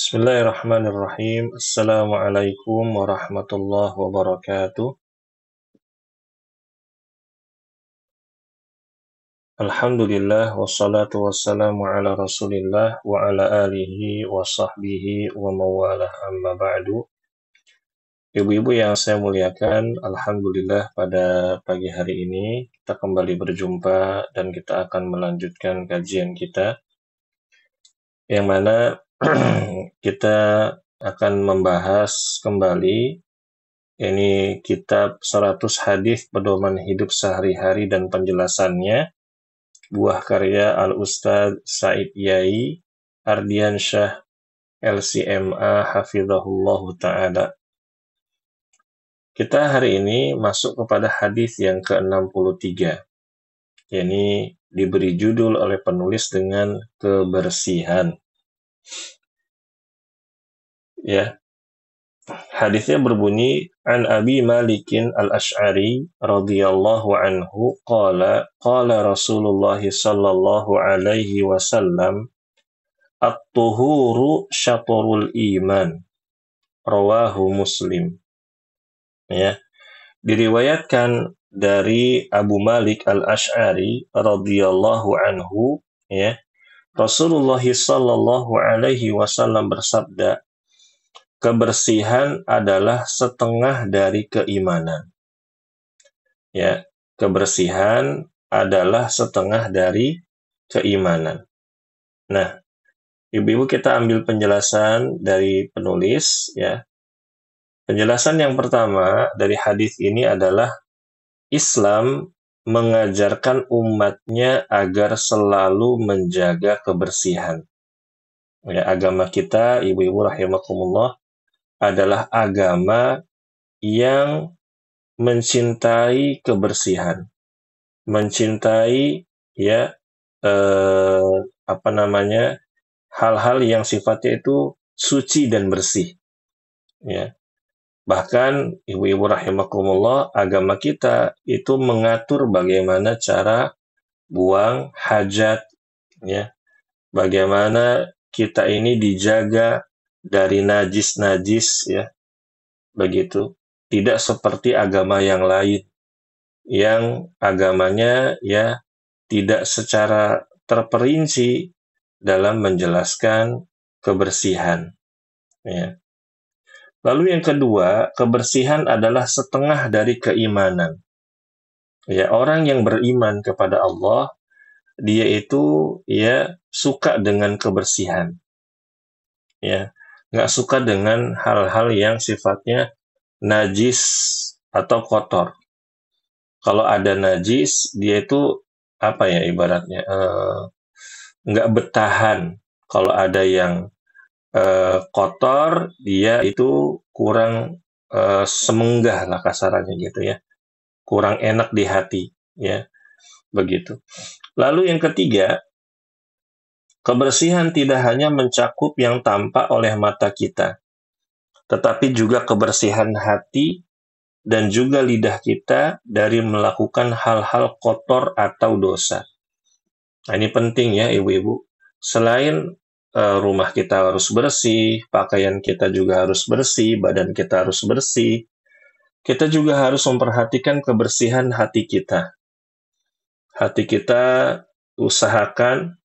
Bismillahirrahmanirrahim. Assalamualaikum warahmatullahi wabarakatuh. Alhamdulillah wassalatu wassalamu ala Rasulillah wa ala alihi wa sahbihi wa mawalah amma ba'du. Ibu-ibu yang saya muliakan, alhamdulillah pada pagi hari ini kita kembali berjumpa dan kita akan melanjutkan kajian kita yang mana kita akan membahas kembali ini kitab 100 hadis pedoman hidup sehari-hari dan penjelasannya, buah karya Al-Ustadz Said Yai Ardiansyah LCMA Hafizahullah Ta'ala. Kita hari ini masuk kepada hadis yang ke-63, yakni diberi judul oleh penulis dengan kebersihan. Ya, hadisnya berbunyi, an Abi Malikin al-Ash'ari radhiyallahu anhu qala Rasulullah sallallahu alaihi wasallam at-tuhuru syatrul iman, rawahu Muslim. Ya, diriwayatkan dari Abu Malik al-Ash'ari radhiyallahu anhu, ya, Rasulullah sallallahu alaihi wasallam bersabda, kebersihan adalah setengah dari keimanan. Ya, kebersihan adalah setengah dari keimanan. Nah, ibu-ibu kita ambil penjelasan dari penulis, ya. Penjelasan yang pertama dari hadis ini adalah Islam mengajarkan umatnya agar selalu menjaga kebersihan. Ya, agama kita, ibu-ibu rahimakumullah, adalah agama yang mencintai kebersihan, mencintai hal-hal yang sifatnya itu suci dan bersih. Ya, bahkan ibu-ibu rahimakumullah, agama kita itu mengatur bagaimana cara buang hajat, ya, bagaimana kita ini dijaga dari najis-najis, ya, begitu. Tidak seperti agama yang lain, yang agamanya ya tidak secara terperinci dalam menjelaskan kebersihan. Ya. Lalu yang kedua, kebersihan adalah setengah dari keimanan. Ya, orang yang beriman kepada Allah, dia itu ya suka dengan kebersihan. Ya, nggak suka dengan hal-hal yang sifatnya najis atau kotor. Kalau ada najis, dia itu ibaratnya nggak betahan. Kalau ada yang kotor, dia itu kurang semenggah lah kasarannya gitu ya, kurang enak di hati, ya, begitu. Lalu yang ketiga, kebersihan tidak hanya mencakup yang tampak oleh mata kita, tetapi juga kebersihan hati dan juga lidah kita dari melakukan hal-hal kotor atau dosa. Nah, ini penting ya ibu-ibu. Selain rumah kita harus bersih, pakaian kita juga harus bersih, badan kita harus bersih, kita juga harus memperhatikan kebersihan hati kita. Hati kita usahakan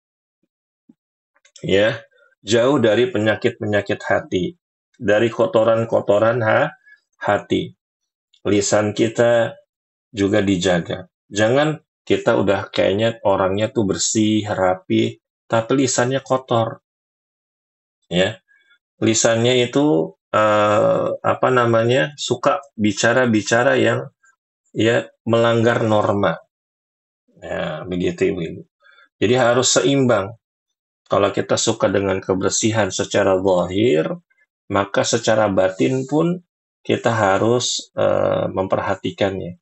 ya jauh dari penyakit-penyakit hati, dari kotoran-kotoran hati. Lisan kita juga dijaga. Jangan kita udah kayaknya orangnya tuh bersih, rapi, tapi lisannya kotor. Ya, lisannya itu suka bicara-bicara yang ya melanggar norma. Ya, begitu ibu-ibu. Jadi harus seimbang. Kalau kita suka dengan kebersihan secara zahir, maka secara batin pun kita harus memperhatikannya.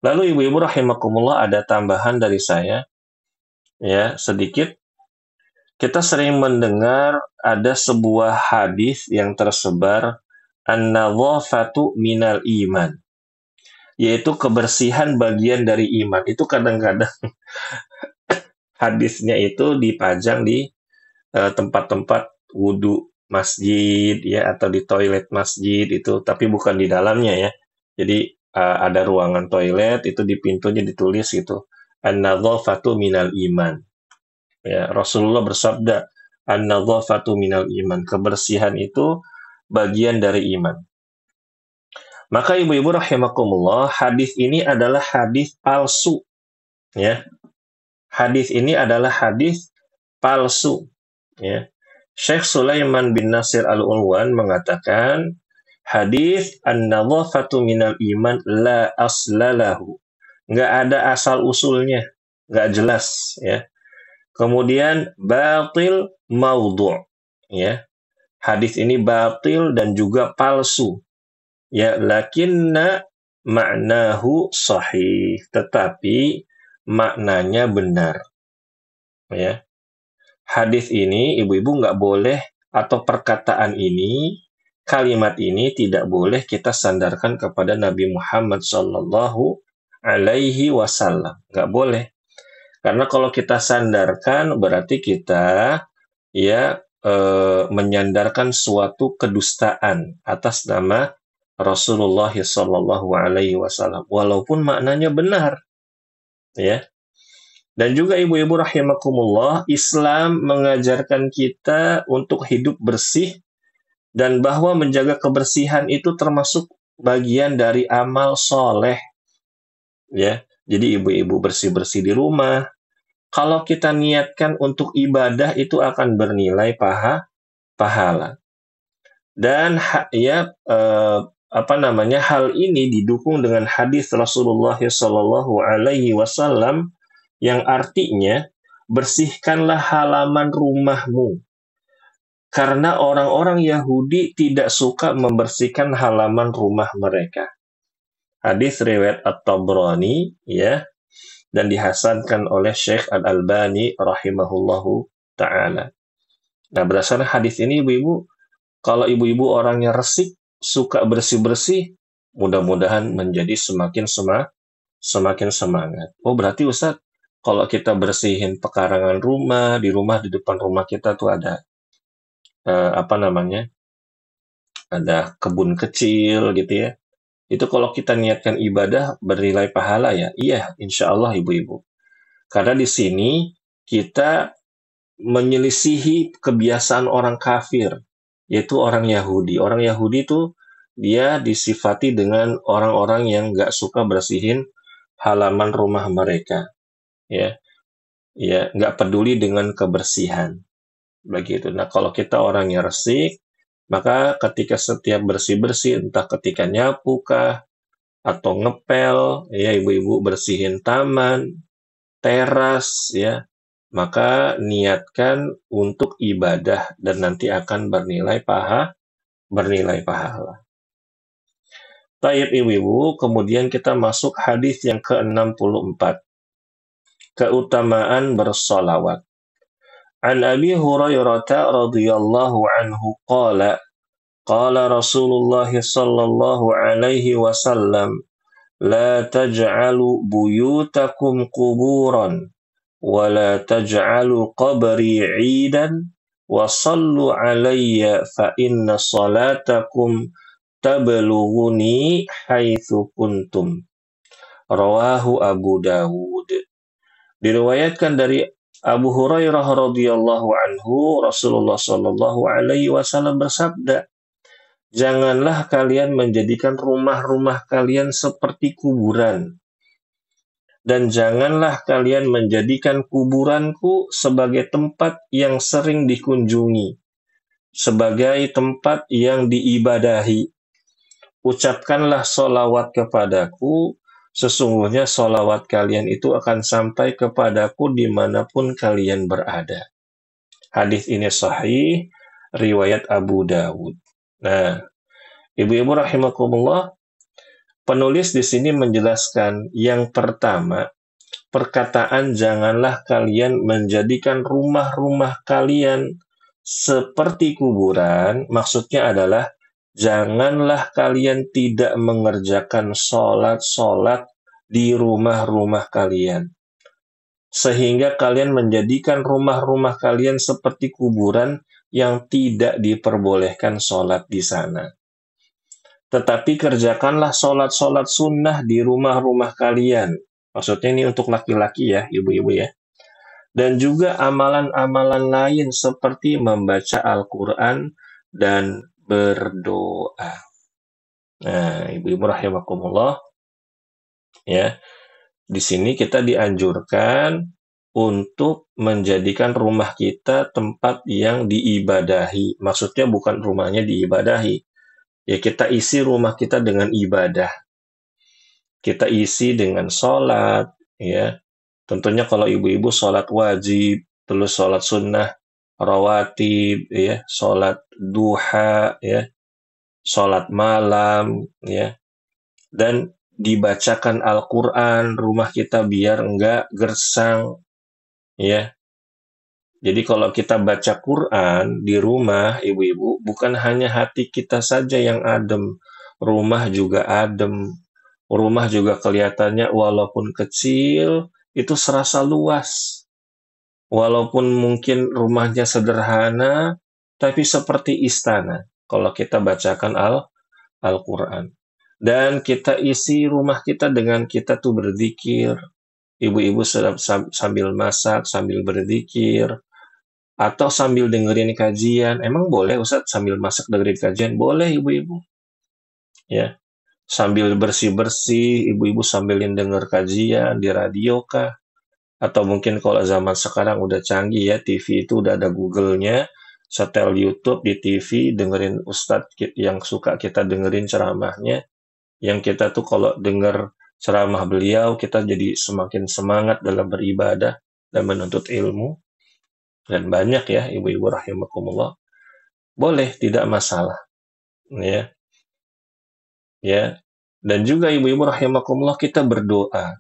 Lalu ibu-ibu rahimakumullah, ada tambahan dari saya, ya, sedikit. Kita sering mendengar ada sebuah hadis yang tersebar, an-nadhafatu minal iman, yaitu kebersihan bagian dari iman. Itu kadang-kadang hadisnya itu dipajang di tempat-tempat wudhu, masjid ya, atau di toilet masjid itu, tapi bukan di dalamnya ya. Jadi ada ruangan toilet itu di pintunya ditulis gitu, an-nadzafatu minal iman. Ya, Rasulullah bersabda, an-nadzafatu minal iman. Kebersihan itu bagian dari iman. Maka ibu-ibu rahimakumullah, hadis ini adalah hadis palsu ya. Hadis ini adalah hadis palsu ya. Syekh Sulaiman bin Nasir Al-Ulwan mengatakan hadis an-nadzafatu minal iman la aslalahu. Nggak ada asal usulnya, nggak jelas ya. Kemudian batil maudhu' ya. Hadis ini batil dan juga palsu. Ya, lakinna ma'nahu sahih, tetapi maknanya benar. Ya. Hadis ini ibu-ibu nggak boleh, atau perkataan ini, kalimat ini tidak boleh kita sandarkan kepada Nabi Muhammad Sallallahu Alaihi Wasallam. Nggak boleh. Karena kalau kita sandarkan berarti kita ya menyandarkan suatu kedustaan atas nama Rasulullah Sallallahu Alaihi Wasallam, walaupun maknanya benar, ya. Dan juga ibu-ibu rahimakumullah, Islam mengajarkan kita untuk hidup bersih dan bahwa menjaga kebersihan itu termasuk bagian dari amal soleh, ya. Jadi ibu-ibu bersih-bersih di rumah. Kalau kita niatkan untuk ibadah itu akan bernilai pahala. Dan hal ini didukung dengan hadis Rasulullah Shallallahu Alaihi Wasallam yang artinya bersihkanlah halaman rumahmu, karena orang-orang Yahudi tidak suka membersihkan halaman rumah mereka. Hadis riwayat At-Tabrani ya, dan dihasankan oleh Syekh Al-Albani rahimahullahu ta'ala. Nah, berdasarkan hadis ini ibu-ibu, kalau ibu-ibu orangnya resik, suka bersih-bersih, mudah-mudahan menjadi semakin semangat. Oh, berarti Ustadz, kalau kita bersihin pekarangan rumah, di depan rumah kita tuh ada ada kebun kecil gitu ya. Itu kalau kita niatkan ibadah bernilai pahala ya. Iya, insya Allah ibu-ibu. Karena di sini kita menyelisihi kebiasaan orang kafir, yaitu orang Yahudi. Orang Yahudi itu dia disifati dengan orang-orang yang nggak suka bersihin halaman rumah mereka, ya, nggak peduli dengan kebersihan, begitu. Nah, kalau kita orangnya resik, maka ketika setiap bersih-bersih, entah ketika nyapu kah, atau ngepel, ya ibu-ibu bersihin taman, teras, ya, maka niatkan untuk ibadah dan nanti akan bernilai pahala. Baik ibu-ibu, kemudian kita masuk hadis yang ke-64. Keutamaan bersolawat. An Abi Hurairah radhiyallahu anhu qala Rasulullah sallallahu alaihi wasallam la taj'alu buyutakum quburan wa la taj'alu qabri 'idan wa sallu alayya fa inna salatakum tablughuni haitsu kuntum. Rawahu Abu Dawud. Diriwayatkan dari Abu Hurairah radhiyallahu anhu, Rasulullah sallallahu alaihi wasallam bersabda, janganlah kalian menjadikan rumah-rumah kalian seperti kuburan, dan janganlah kalian menjadikan kuburanku sebagai tempat yang sering dikunjungi, sebagai tempat yang diibadahi. Ucapkanlah solawat kepadaku, sesungguhnya solawat kalian itu akan sampai kepadaku dimanapun kalian berada. Hadis ini sahih, riwayat Abu Dawud. Nah, ibu-ibu rahimakumullah, penulis di sini menjelaskan yang pertama, perkataan janganlah kalian menjadikan rumah-rumah kalian seperti kuburan, maksudnya adalah janganlah kalian tidak mengerjakan sholat di rumah-rumah kalian, sehingga kalian menjadikan rumah-rumah kalian seperti kuburan yang tidak diperbolehkan sholat di sana. Tetapi kerjakanlah sholat-sholat sunnah di rumah-rumah kalian. Maksudnya ini untuk laki-laki ya, ibu-ibu ya. Dan juga amalan-amalan lain seperti membaca Al-Quran dan berdoa. Nah, ibu-ibu rahimakumullah, ya. Di sini kita dianjurkan untuk menjadikan rumah kita tempat yang diibadahi. Maksudnya bukan rumahnya diibadahi. Ya, kita isi rumah kita dengan ibadah. Kita isi dengan sholat, ya. Tentunya kalau ibu-ibu sholat wajib, terus sholat sunnah, rawatib, ya, sholat duha, ya, sholat malam, ya, dan dibacakan Al-Quran rumah kita biar enggak gersang, ya. Jadi kalau kita baca Quran di rumah, ibu-ibu, bukan hanya hati kita saja yang adem, rumah juga adem, rumah juga kelihatannya walaupun kecil, itu serasa luas. Walaupun mungkin rumahnya sederhana, tapi seperti istana kalau kita bacakan Al-Quran. Dan kita isi rumah kita dengan kita tuh berzikir. Ibu-ibu sambil masak, sambil berzikir, atau sambil dengerin kajian. Emang boleh Ustaz sambil masak dengerin kajian? Boleh ibu-ibu. Ya, sambil bersih-bersih, ibu-ibu sambilin denger kajian di radio kah? Atau mungkin kalau zaman sekarang udah canggih ya, TV itu udah ada Google-nya, setel YouTube di TV, dengerin Ustadz yang suka kita dengerin ceramahnya, yang kita tuh kalau denger ceramah beliau, kita jadi semakin semangat dalam beribadah dan menuntut ilmu. Dan banyak ya, ibu-ibu rahimakumullah. Boleh, tidak masalah. Ya, ya. Dan juga ibu-ibu rahimakumullah, kita berdoa.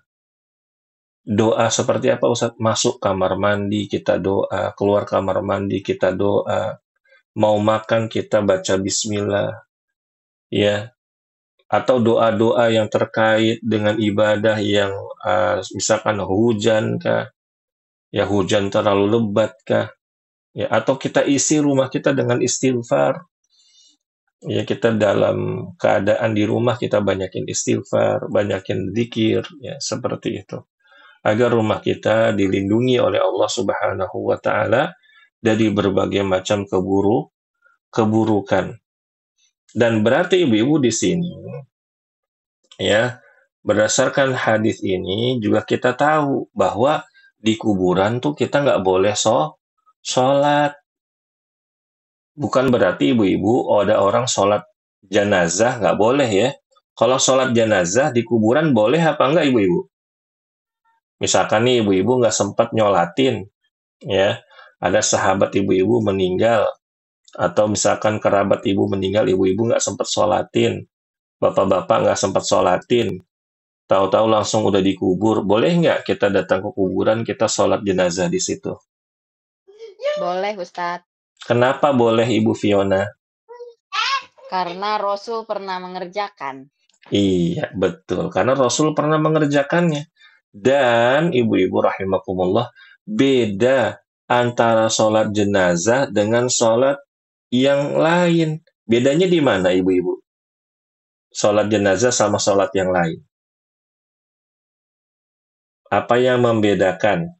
Doa seperti apa Ustaz? Masuk kamar mandi kita doa, keluar kamar mandi kita doa, mau makan kita baca bismillah, ya. Atau doa-doa yang terkait dengan ibadah yang misalkan hujan kah, ya hujan terlalu lebat kah, ya. Atau kita isi rumah kita dengan istighfar, ya kita dalam keadaan di rumah kita banyakin istighfar, banyakin zikir, ya seperti itu. Agar rumah kita dilindungi oleh Allah Subhanahu wa taala dari berbagai macam keburukan. Dan berarti ibu-ibu di sini ya, berdasarkan hadis ini juga kita tahu bahwa di kuburan tuh kita nggak boleh sholat. Bukan berarti ibu-ibu ada orang sholat jenazah nggak boleh ya. Kalau sholat jenazah di kuburan boleh apa enggak ibu-ibu? Misalkan nih ibu-ibu nggak sempat nyolatin, ya, ada sahabat ibu-ibu meninggal, atau misalkan kerabat ibu meninggal, ibu-ibu nggak sempat sholatin, bapak-bapak nggak sempat sholatin, tahu-tahu langsung udah dikubur, boleh nggak kita datang ke kuburan, kita sholat jenazah di situ? Boleh, Ustadz. Kenapa boleh Ibu Fiona? Karena Rasul pernah mengerjakan. Iya, betul. Karena Rasul pernah mengerjakannya. Dan ibu-ibu rahimakumullah, beda antara sholat jenazah dengan sholat yang lain. Bedanya di mana ibu-ibu? Sholat jenazah sama sholat yang lain. Apa yang membedakan?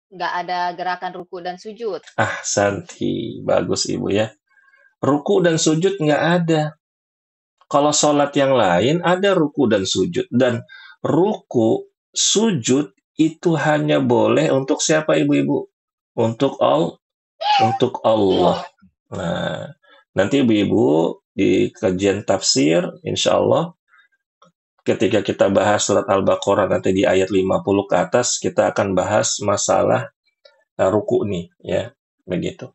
Nggak ada gerakan ruku dan sujud. Santi. Bagus ibu ya. Ruku dan sujud nggak ada. Kalau sholat yang lain ada ruku dan sujud. Dan ruku, sujud itu hanya boleh untuk siapa ibu-ibu? Untuk Allah. Nah, nanti ibu-ibu di kajian tafsir, insya Allah, ketika kita bahas surat Al-Baqarah nanti di ayat 50 ke atas, kita akan bahas masalah ruku nih, ya, begitu.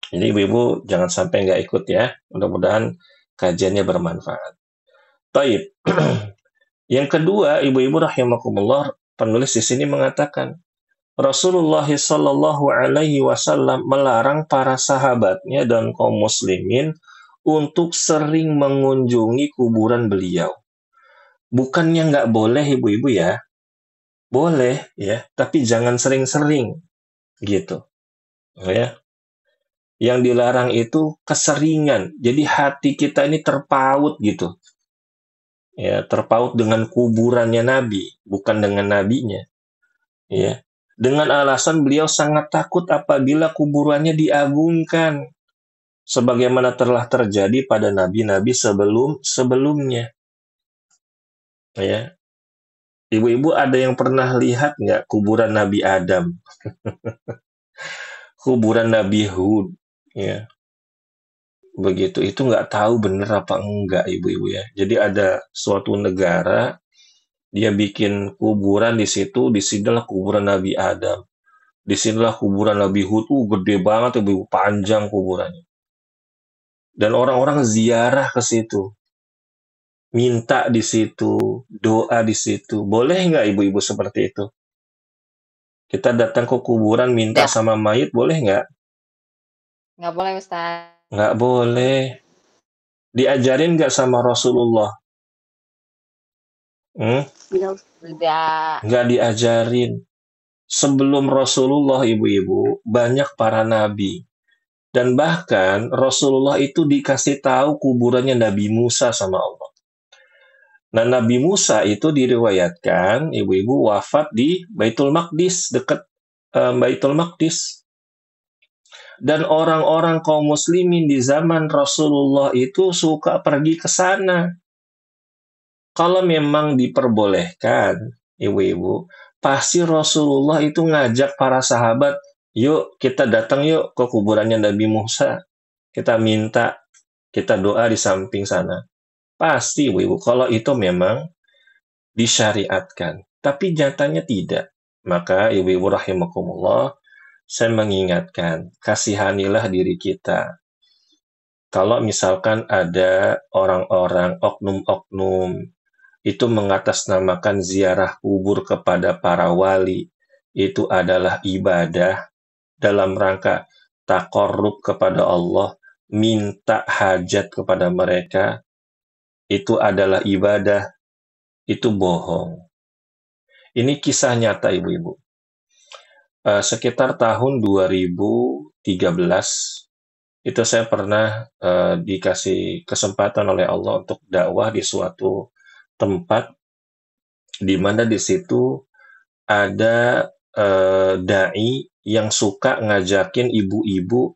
Jadi ibu-ibu jangan sampai nggak ikut ya, mudah-mudahan kajiannya bermanfaat. Taib. Yang kedua, ibu-ibu rahimakumullah, penulis di sini mengatakan, Rasulullah Shallallahu Alaihi Wasallam melarang para sahabatnya dan kaum muslimin untuk sering mengunjungi kuburan beliau. Bukannya nggak boleh ibu-ibu ya, boleh ya, tapi jangan sering-sering gitu ya. Yang dilarang itu keseringan. Jadi hati kita ini terpaut gitu. Ya, terpaut dengan kuburannya Nabi, bukan dengan nabinya. Ya. Dengan alasan beliau sangat takut apabila kuburannya diagungkan sebagaimana telah terjadi pada nabi-nabi sebelumnya. Ya. Ibu-ibu ada yang pernah lihat nggak kuburan Nabi Adam, kuburan Nabi Hud, ya begitu itu nggak tahu bener apa enggak ibu-ibu ya. Jadi ada suatu negara dia bikin kuburan di situ, di sinilah kuburan Nabi Adam, di sinilah kuburan Nabi Hud, gede banget ibu-ibu, panjang kuburannya. Dan orang-orang ziarah ke situ, minta di situ, doa di situ. Boleh nggak ibu-ibu seperti itu? Kita datang ke kuburan minta Tidak, sama mayit, boleh nggak? nggak boleh Ustaz. Nggak boleh. Diajarin nggak sama Rasulullah? Hmm? Tidak. Nggak diajarin. Sebelum Rasulullah, ibu-ibu, banyak para nabi. Dan bahkan Rasulullah itu dikasih tahu kuburannya Nabi Musa sama Allah. Nah, Nabi Musa itu diriwayatkan, ibu-ibu, wafat di Baitul Maqdis, dekat Baitul Maqdis. Dan orang-orang kaum muslimin di zaman Rasulullah itu suka pergi ke sana. Kalau memang diperbolehkan, ibu-ibu, pasti Rasulullah itu ngajak para sahabat, yuk kita datang yuk ke kuburannya Nabi Musa. Kita minta, kita doa di samping sana. Pasti ibu-ibu, kalau itu memang disyariatkan. Tapi nyatanya tidak. Maka ibu-ibu rahimakumullah, saya mengingatkan, kasihanilah diri kita. Kalau misalkan ada orang-orang, oknum-oknum, itu mengatasnamakan ziarah kubur kepada para wali, itu adalah ibadah dalam rangka takarrub kepada Allah, minta hajat kepada mereka, itu adalah ibadah, itu bohong. Ini kisah nyata ibu-ibu. Sekitar tahun 2013, itu saya pernah dikasih kesempatan oleh Allah untuk dakwah di suatu tempat di mana di situ ada dai yang suka ngajakin ibu-ibu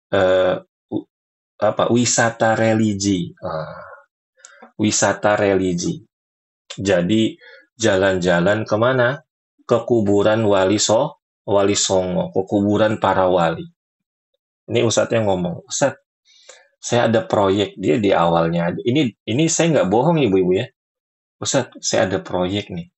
eh, wisata religi. Wisata religi. Jadi jalan-jalan kemana? Ke kuburan Wali Songo, ke kuburan para wali. Ini Ustadz yang ngomong, Ustadz, saya ada proyek dia di awalnya. Ini saya nggak bohong ibu-ibu ya. Ustadz, saya ada proyek nih.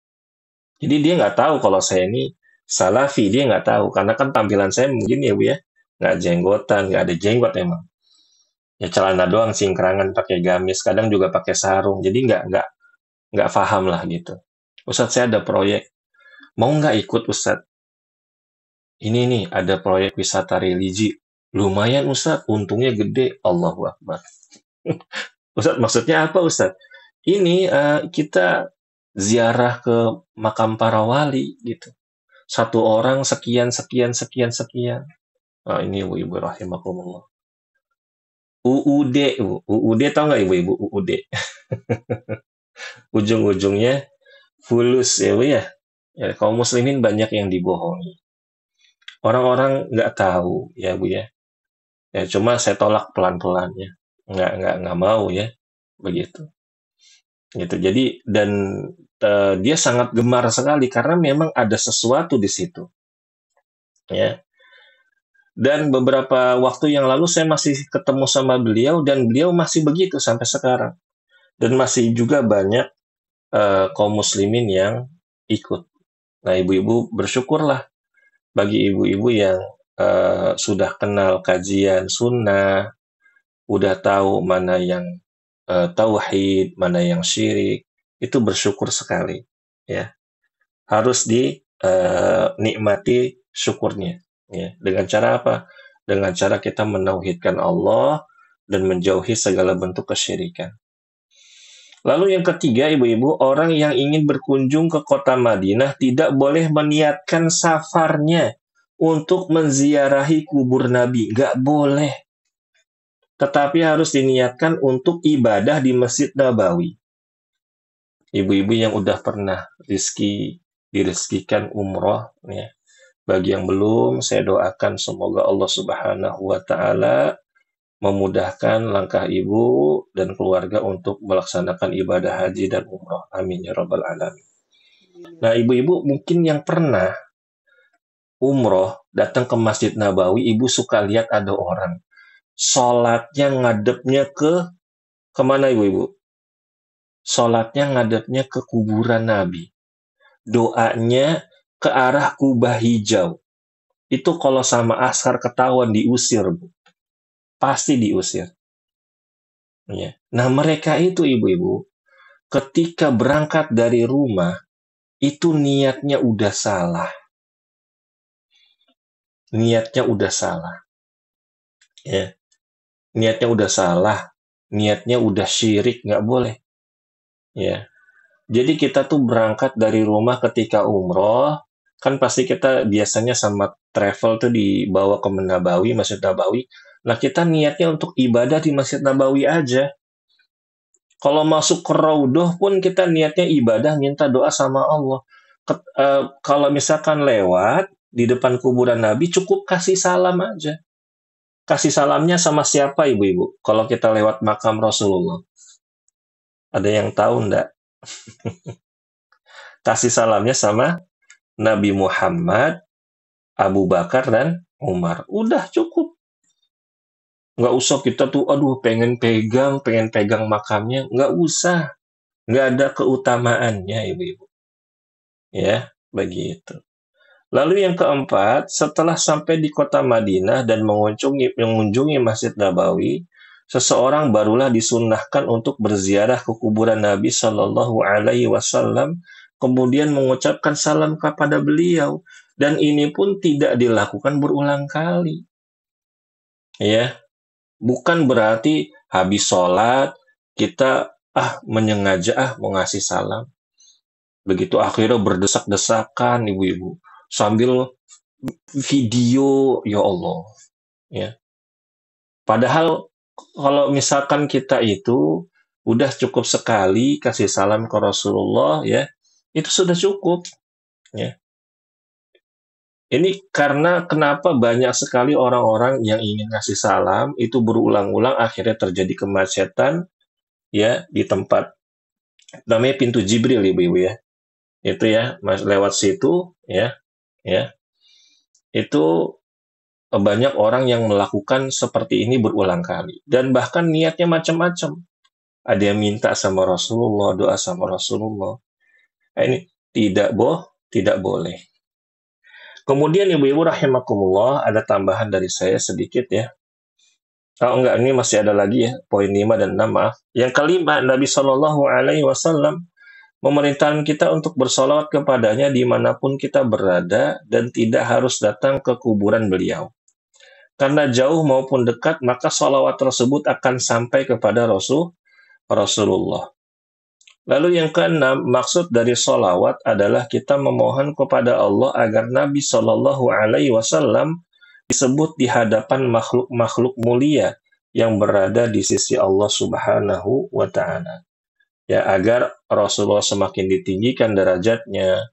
Jadi dia nggak tahu kalau saya ini salafi, dia nggak tahu. Karena kan tampilan saya mungkin ya Bu ya, nggak jenggotan, nggak ada jenggot emang. Ya celana doang, singkrangan, pakai gamis, kadang juga pakai sarung. Jadi nggak paham lah gitu. Ustadz saya ada proyek, mau nggak ikut Ustadz? Ini nih ada proyek wisata religi. Lumayan Ustadz, untungnya gede. Allahu Akbar. Ustadz maksudnya apa Ustadz? Ini kita ziarah ke makam para wali gitu. Satu orang sekian, sekian, sekian, sekian. Nah, ini ibu-ibu rahimakumullah. UUD, UUD tahu nggak ibu-ibu UUD? Ujung-ujungnya fulus ya bu ya. Ya, kaum muslimin banyak yang dibohongi. Orang-orang nggak tahu ya bu ya. Ya cuma saya tolak pelan-pelan ya. Nggak mau ya begitu. Gitu. Jadi dan dia sangat gemar sekali karena memang ada sesuatu di situ. Ya. Dan beberapa waktu yang lalu saya masih ketemu sama beliau dan beliau masih begitu sampai sekarang. Dan masih juga banyak kaum muslimin yang ikut. Nah, ibu-ibu bersyukurlah bagi ibu-ibu yang sudah kenal kajian sunnah, udah tahu mana yang tauhid, mana yang syirik, itu bersyukur sekali. Ya, harus dinikmati syukurnya. Ya, dengan cara apa? Dengan cara kita menauhidkan Allah dan menjauhi segala bentuk kesyirikan. Lalu yang ketiga, ibu-ibu, orang yang ingin berkunjung ke kota Madinah tidak boleh meniatkan safarnya untuk menziarahi kubur Nabi. Nggak boleh. Tetapi harus diniatkan untuk ibadah di Masjid Nabawi. Ibu-ibu yang udah pernah direzekikan umroh, ya. Bagi yang belum, saya doakan semoga Allah Subhanahu wa Ta'ala memudahkan langkah ibu dan keluarga untuk melaksanakan ibadah haji dan umroh. Amin ya rabbal alamin. Nah, ibu-ibu mungkin yang pernah umroh datang ke Masjid Nabawi, ibu suka lihat ada orang sholatnya ngadepnya ke kemana ibu-ibu? Sholatnya ngadepnya ke kuburan Nabi. Doanya ke arah Kubah Hijau. Itu kalau sama Ashar ketahuan diusir, Bu. Pasti diusir. Ya. Nah, mereka itu ibu-ibu, ketika berangkat dari rumah, itu niatnya udah salah. Niatnya udah salah. Ya. Niatnya udah salah. Niatnya udah syirik, nggak boleh. Ya. Jadi kita tuh berangkat dari rumah ketika umroh, kan pasti kita biasanya sama travel tuh dibawa ke Nabawi, Masjid Nabawi. Nah, kita niatnya untuk ibadah di Masjid Nabawi aja. Kalau masuk ke Raudhah pun kita niatnya ibadah, minta doa sama Allah. Kalau misalkan lewat di depan kuburan Nabi, cukup kasih salam aja. Kasih salamnya sama siapa, ibu-ibu? Kalau kita lewat makam Rasulullah. Ada yang tahu enggak? Kasih salamnya sama Nabi Muhammad, Abu Bakar, dan Umar. Udah cukup. Nggak usah kita tuh, aduh pengen pegang makamnya. Nggak usah. Nggak ada keutamaannya, ibu-ibu. Ya, begitu. Lalu yang keempat, setelah sampai di kota Madinah dan mengunjungi Masjid Nabawi, seseorang barulah disunnahkan untuk berziarah ke kuburan Nabi Shallallahu Alaihi Wasallam, kemudian mengucapkan salam kepada beliau, dan ini pun tidak dilakukan berulang kali. Ya, bukan berarti habis sholat kita menyengaja mau ngasih salam. Begitu akhirnya berdesak-desakan, ibu-ibu, sambil video, ya Allah, ya. Padahal kalau misalkan kita itu udah cukup sekali kasih salam ke Rasulullah, ya, itu sudah cukup, ya. Ini karena kenapa banyak sekali orang-orang yang ingin kasih salam itu berulang-ulang akhirnya terjadi kemacetan, ya, di tempat namanya pintu Jibril, ibu-ibu, ya. Itu ya, lewat situ, ya, ya. Itu banyak orang yang melakukan seperti ini berulang kali. Dan bahkan niatnya macam-macam. Ada yang minta sama Rasulullah, doa sama Rasulullah. Nah, ini tidak boleh. Kemudian ibu-ibu rahimakumullah, ada tambahan dari saya sedikit ya. Oh enggak, ini masih ada lagi ya, poin 5 dan 6, maaf. Yang kelima, Nabi Shallallahu Alaihi Wasallam memerintahkan kita untuk bersolawat kepadanya dimanapun kita berada dan tidak harus datang ke kuburan beliau. Karena jauh maupun dekat, maka sholawat tersebut akan sampai kepada Rasulullah. Lalu yang keenam, maksud dari sholawat adalah kita memohon kepada Allah agar Nabi Shallallahu Alaihi Wasallam disebut di hadapan makhluk-makhluk mulia yang berada di sisi Allah Subhanahu wa Ta'ala. Ya, agar Rasulullah semakin ditinggikan derajatnya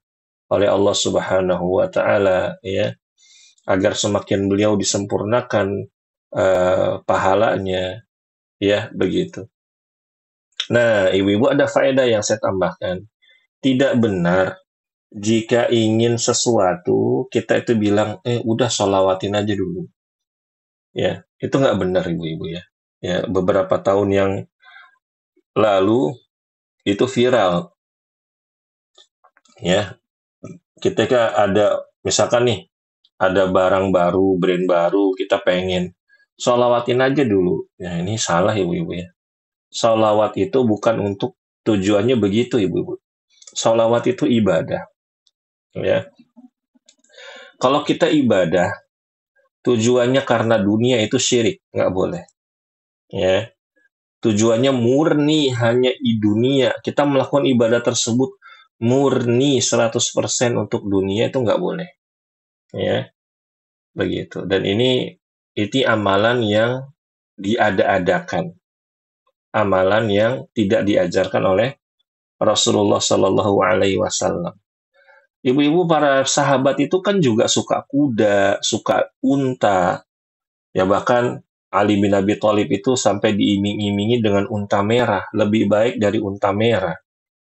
oleh Allah Subhanahu wa Ta'ala, ya, agar semakin beliau disempurnakan pahalanya, ya, begitu. Nah, ibu-ibu, ada faedah yang saya tambahkan. Tidak benar jika ingin sesuatu kita itu bilang udah sholawatin aja dulu, ya, itu nggak benar, ibu-ibu, ya. Ya, beberapa tahun yang lalu itu viral, ya, ketika ada misalkan nih ada barang baru, brand baru, kita pengen sholawatin aja dulu. Ya, ini salah, ibu-ibu, ya. Sholawat itu bukan untuk tujuannya begitu, ibu-ibu. Sholawat itu ibadah, ya. Kalau kita ibadah tujuannya karena dunia, itu syirik, nggak boleh, ya. tujuannya murni hanya di dunia. Kita melakukan ibadah tersebut murni 100% untuk dunia, itu nggak boleh. Ya, begitu. Dan ini amalan yang diada-adakan. Amalan yang tidak diajarkan oleh Rasulullah Shallallahu Alaihi Wasallam. Ibu-ibu para sahabat itu kan juga suka kuda, suka unta. Ya bahkan Ali bin Abi Thalib itu sampai diiming-imingi dengan unta merah, lebih baik dari unta merah.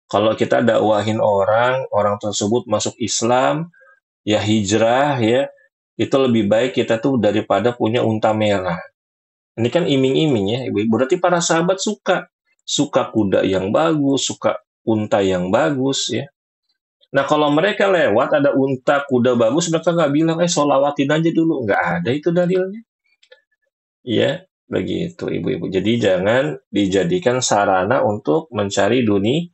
Kalau kita dakwahin orang tersebut masuk Islam, ya hijrah ya, itu lebih baik kita tuh daripada punya unta merah. Ini kan iming-iming ya, ibu. Berarti para sahabat suka kuda yang bagus, suka unta yang bagus ya. Nah kalau mereka lewat ada unta kuda bagus, mereka nggak bilang, sholawatin aja dulu. Nggak ada itu dalilnya. Ya, begitu ibu-ibu. Jadi jangan dijadikan sarana untuk mencari dunia.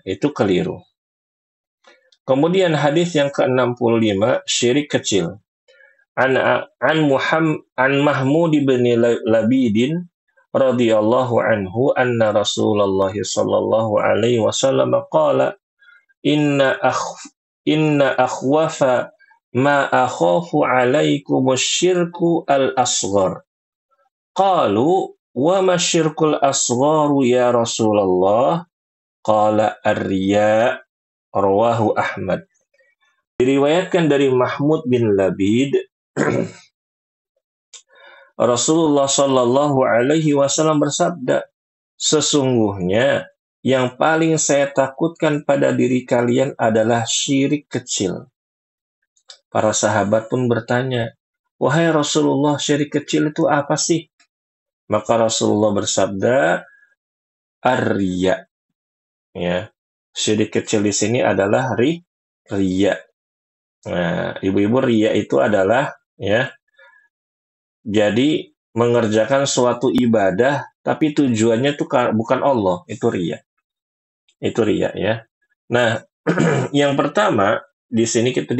Itu keliru. Kemudian hadis yang ke-65, syirik kecil. An Mahmud bin Labidin radhiyallahu anhu anna Rasulullah sallallahu alaihi wasallam qala inna akhwafa ma akhafu alaikum syirku al-asghar. Qalu wa ma syirkul asgharu ya Rasulullah? Qala ar-riya. Rawahu Ahmad. Diriwayatkan dari Mahmud bin Labid, Rasulullah Shallallahu Alaihi Wasallam bersabda, sesungguhnya yang paling saya takutkan pada diri kalian adalah syirik kecil. Para sahabat pun bertanya, wahai Rasulullah, syirik kecil itu apa sih? Maka Rasulullah bersabda, ar-riya. Ya, syirik kecil di sini adalah riya. Nah, ibu-ibu, riya itu adalah ya, jadi mengerjakan suatu ibadah tapi tujuannya itu bukan Allah, itu riya. Itu riya ya. Nah, yang pertama di sini kita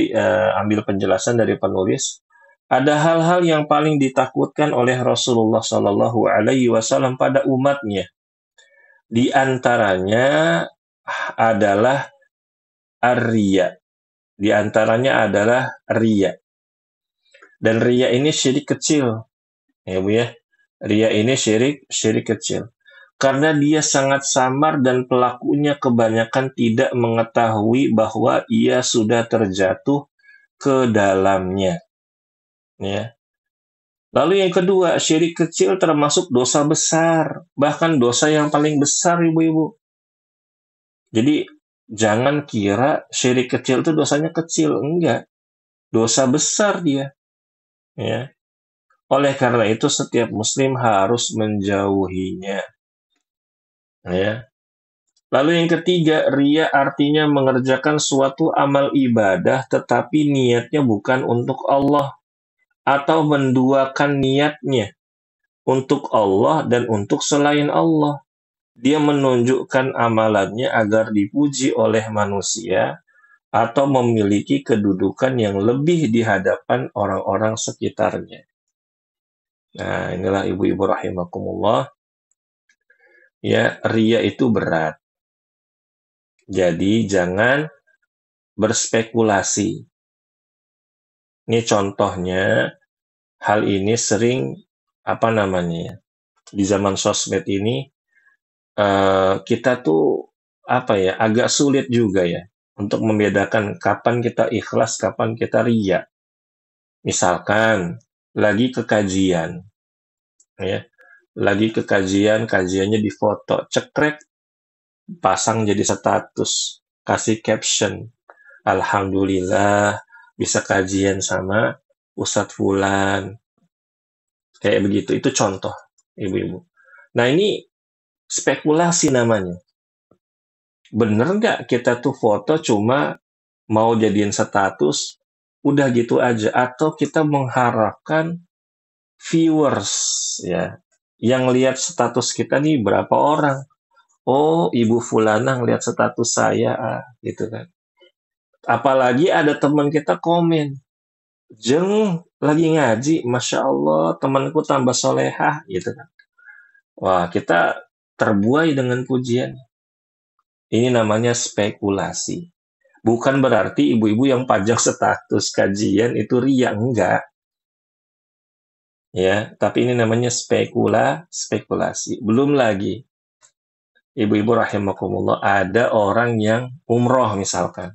ambil penjelasan dari penulis. Ada hal-hal yang paling ditakutkan oleh Rasulullah Shallallahu Alaihi Wasallam pada umatnya. Di antaranya adalah ar-riya. Di antaranya adalah riya. Dan riya ini syirik kecil. Ya Bu ya. Riya ini syirik kecil. Karena dia sangat samar dan pelakunya kebanyakan tidak mengetahui bahwa ia sudah terjatuh ke dalamnya. Ya. Lalu yang kedua, syirik kecil termasuk dosa besar. Bahkan dosa yang paling besar, ibu-ibu. Jadi, jangan kira syirik kecil itu dosanya kecil. Enggak. Dosa besar dia. Ya. Oleh karena itu, setiap muslim harus menjauhinya. Ya. Lalu yang ketiga, riya artinya mengerjakan suatu amal ibadah tetapi niatnya bukan untuk Allah atau menduakan niatnya untuk Allah dan untuk selain Allah. Dia menunjukkan amalannya agar dipuji oleh manusia atau memiliki kedudukan yang lebih di hadapan orang-orang sekitarnya. Nah, inilah ibu-ibu rahimakumullah. Ya, riya itu berat. Jadi jangan berspekulasi. Ini contohnya, hal ini sering di zaman sosmed ini kita tuh agak sulit juga ya untuk membedakan kapan kita ikhlas, kapan kita riya. Misalkan lagi ke kajian, ya, kajiannya difoto, cekrek, pasang jadi status, kasih caption, alhamdulillah bisa kajian sama Ustadz Fulan. Kayak begitu, itu contoh, ibu-ibu. Nah ini spekulasi namanya. Bener nggak kita tuh foto cuma mau jadiin status, udah gitu aja. Atau kita mengharapkan viewers, ya, yang lihat status kita nih berapa orang. Oh, Ibu Fulana ngeliat status saya, gitu kan. Apalagi ada teman kita komen, Jeng, lagi ngaji, Masya Allah, temanku tambah solehah, gitu kan. Wah, kita terbuai dengan pujian. Ini namanya spekulasi. Bukan berarti ibu-ibu yang pajang status kajian itu riya, enggak. Ya, tapi ini namanya spekulasi. Belum lagi, ibu-ibu rahimakumullah, ada orang yang umroh misalkan.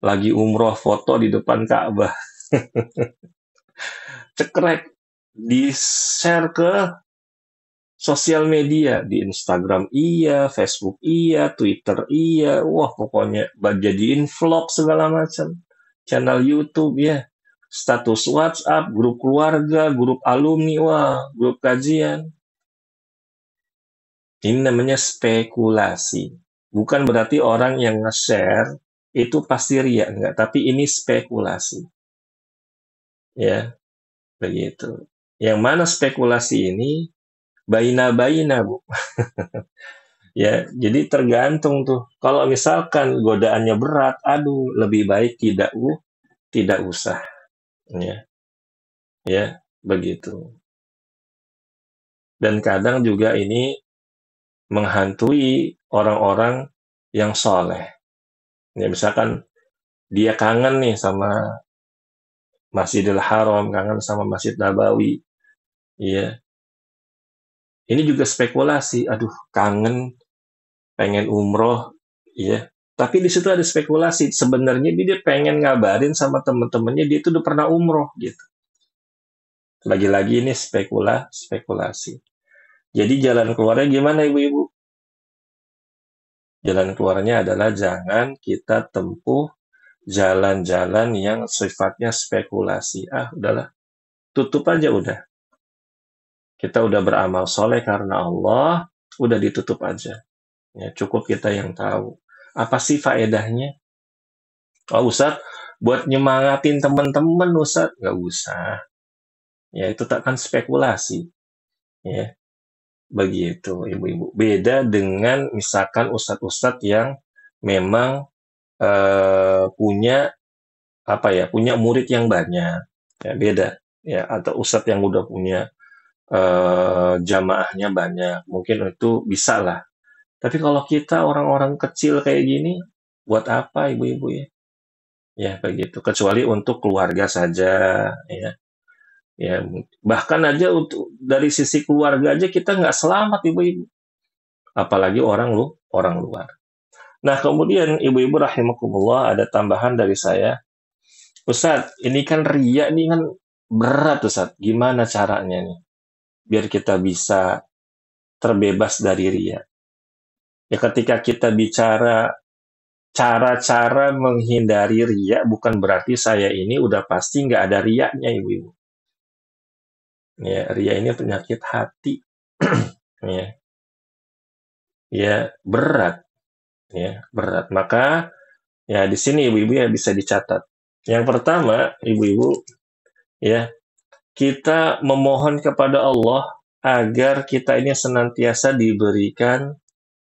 Lagi umroh foto di depan Ka'bah. Cekrek, di-share ke sosial media, di Instagram iya, Facebook iya, Twitter iya, wah pokoknya jadiin vlog segala macam, channel YouTube ya, status WhatsApp, grup keluarga, grup alumni, wah grup kajian. Ini namanya spekulasi. Bukan berarti orang yang nge-share itu pasti ria, enggak, tapi ini spekulasi. Ya, begitu. Yang mana spekulasi ini baina-baina, Bu. Ya, jadi tergantung tuh. Kalau misalkan godaannya berat, aduh, lebih baik tidak usah, ya, ya, begitu. Dan kadang juga ini menghantui orang-orang yang soleh. Ya, misalkan dia kangen nih sama Masjidil Haram, kangen sama Masjid Nabawi, ya. Ini juga spekulasi. Aduh, kangen, pengen umroh, ya. Tapi di situ ada spekulasi. Sebenarnya dia pengen ngabarin sama teman-temannya dia itu udah pernah umroh gitu. Lagi-lagi ini spekulasi. Jadi jalan keluarnya gimana ibu-ibu? Jalan keluarnya adalah jangan kita tempuh jalan-jalan yang sifatnya spekulasi. Ah, udahlah. Tutup aja udah. Kita udah beramal soleh karena Allah, udah ditutup aja. Ya, cukup kita yang tahu. Apa sih faedahnya? Oh, Ustaz, buat nyemangatin teman-teman, Ustaz. Nggak usah. Ya, itu tak kan spekulasi. Ya, begitu, ibu-ibu. Beda dengan misalkan ustadz-ustadz yang memang punya apa ya, punya murid yang banyak. Ya, beda. Ya, atau ustadz yang udah punya jamaahnya banyak. Mungkin itu bisa lah. Tapi kalau kita orang-orang kecil kayak gini, buat apa ibu-ibu ya? Ya, begitu. Kecuali untuk keluarga saja, ya. Ya, bahkan aja untuk dari sisi keluarga aja kita nggak selamat ibu-ibu. Apalagi orang luar. Nah, kemudian ibu-ibu rahimakumullah ada tambahan dari saya. Ustadz, ini kan ria nih kan berat Ustadz. Gimana caranya nih biar kita bisa terbebas dari ria? Ya ketika kita bicara cara-cara menghindari ria bukan berarti saya ini udah pasti nggak ada riaknya ibu-ibu. Ya, ria ini penyakit hati. Ya, ya berat, ya berat. Maka ya di sini ibu-ibu ya bisa dicatat. Yang pertama, ibu-ibu ya, kita memohon kepada Allah agar kita ini senantiasa diberikan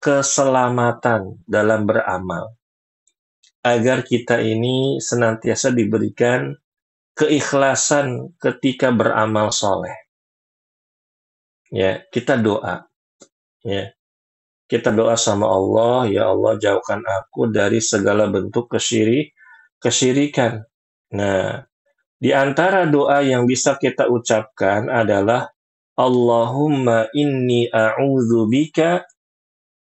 keselamatan dalam beramal. Agar kita ini senantiasa diberikan keikhlasan ketika beramal soleh. Ya, kita doa. Ya, kita doa sama Allah, ya Allah jauhkan aku dari segala bentuk kesyirikan. Nah, di antara doa yang bisa kita ucapkan adalah Allahumma inni a'udzubika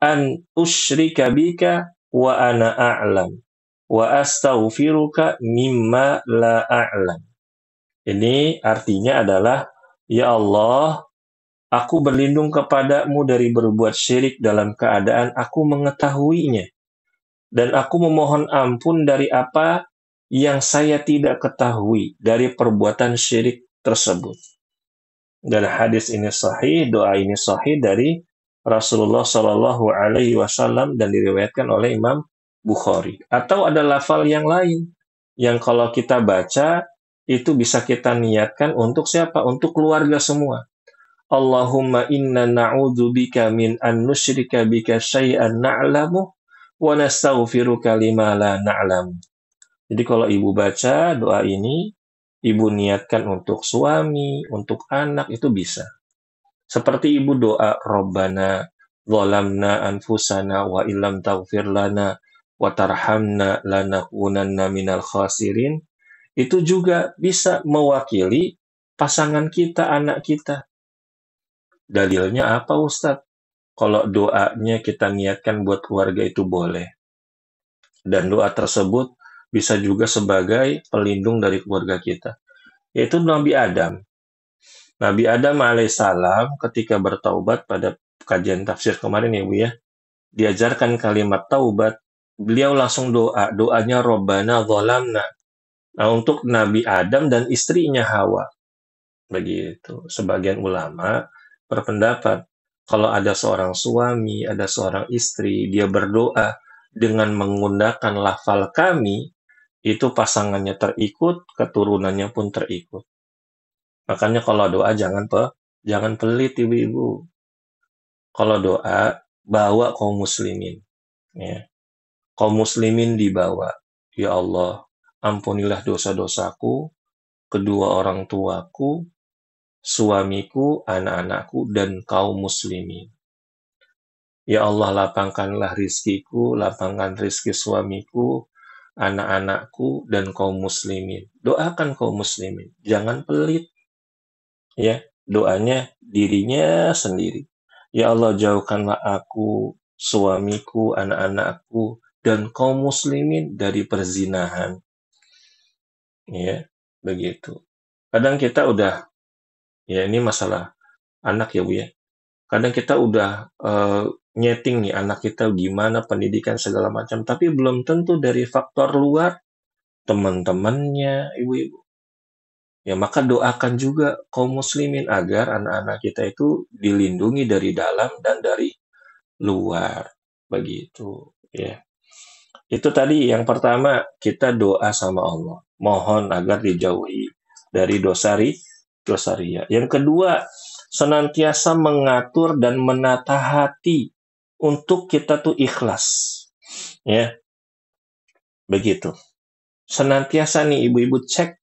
an usyrika bika wa ana a'lam wa astaghfiruka mimma la a'lam. Ini artinya adalah ya Allah, aku berlindung kepadamu dari berbuat syirik dalam keadaan aku mengetahuinya dan aku memohon ampun dari apa yang saya tidak ketahui dari perbuatan syirik tersebut. Dan hadis ini sahih, doa ini sahih dari Rasulullah Shallallahu Alaihi Wasallam dan diriwayatkan oleh Imam Bukhari. Atau ada lafal yang lain yang kalau kita baca itu bisa kita niatkan untuk siapa? Untuk keluarga semua. Allahumma inna na'udzubika min an nusyrika bika syai'an na'lamu wa nastaghfiruka lima la na'lamu. Jadi kalau ibu baca doa ini, ibu niatkan untuk suami, untuk anak, itu bisa. Seperti ibu doa, Rabbana zalamna anfusana wa illam taghfir lana wa tarhamna lanakunanna minal khasirin. Itu juga bisa mewakili pasangan kita, anak kita. Dalilnya apa, Ustadz? Kalau doanya kita niatkan buat keluarga itu boleh. Dan doa tersebut bisa juga sebagai pelindung dari keluarga kita. Yaitu Nabi Adam. Nabi Adam alaihissalam ketika bertaubat pada kajian tafsir kemarin ya Bu ya, diajarkan kalimat taubat, beliau langsung doa, doanya Rabbana zalamna. Nah, untuk Nabi Adam dan istrinya Hawa. Begitu. Sebagian ulama berpendapat kalau ada seorang suami, ada seorang istri, dia berdoa dengan menggunakan lafal kami, itu pasangannya terikut, keturunannya pun terikut. Makanya kalau doa jangan pelit ibu-ibu. Kalau doa bawa kaum muslimin, ya. Kaum muslimin dibawa. Ya Allah, ampunilah dosa-dosaku, kedua orang tuaku, suamiku, anak-anakku, dan kaum muslimin. Ya Allah, lapangkanlah rizkiku, lapangkan rizki suamiku, anak-anakku, dan kaum muslimin. Doakan kaum muslimin, jangan pelit. Ya, doanya dirinya sendiri. Ya Allah, jauhkanlah aku, suamiku, anak-anakku, dan kaum muslimin dari perzinahan. Ya, begitu. Kadang kita udah, ya ini masalah anak ya Bu ya. Kadang kita udah nyeting nih anak kita gimana pendidikan segala macam, tapi belum tentu dari faktor luar, teman-temannya, ibu-ibu. Ya, maka doakan juga kaum muslimin agar anak-anak kita itu dilindungi dari dalam dan dari luar. Begitu, ya. Itu tadi yang pertama, kita doa sama Allah. Mohon agar dijauhi dari dosa ria. Yang kedua, senantiasa mengatur dan menata hati untuk kita tuh ikhlas. Ya, begitu. Senantiasa nih ibu-ibu cek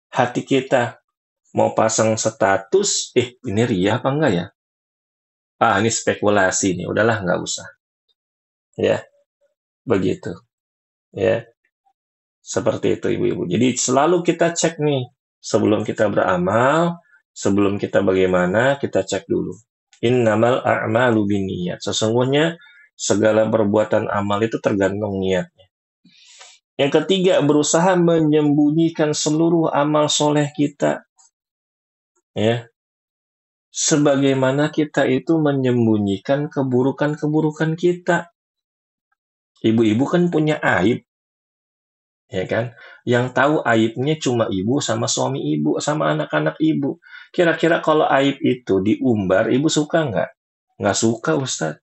hati kita. Mau pasang status, ini ria apa enggak ya? Ini spekulasi nih, udahlah nggak usah. Ya, begitu. Ya, seperti itu ibu-ibu. Jadi selalu kita cek nih, sebelum kita beramal, sebelum kita bagaimana, kita cek dulu. Innamal a'malu binniyat. Sesungguhnya segala perbuatan amal itu tergantung niatnya. Yang ketiga, berusaha menyembunyikan seluruh amal soleh kita. Ya, sebagaimana kita itu menyembunyikan keburukan-keburukan kita. Ibu-ibu kan punya aib, ya kan? Yang tahu aibnya cuma ibu sama suami ibu, sama anak-anak ibu. Kira-kira kalau aib itu diumbar, ibu suka nggak? Nggak suka, Ustadz.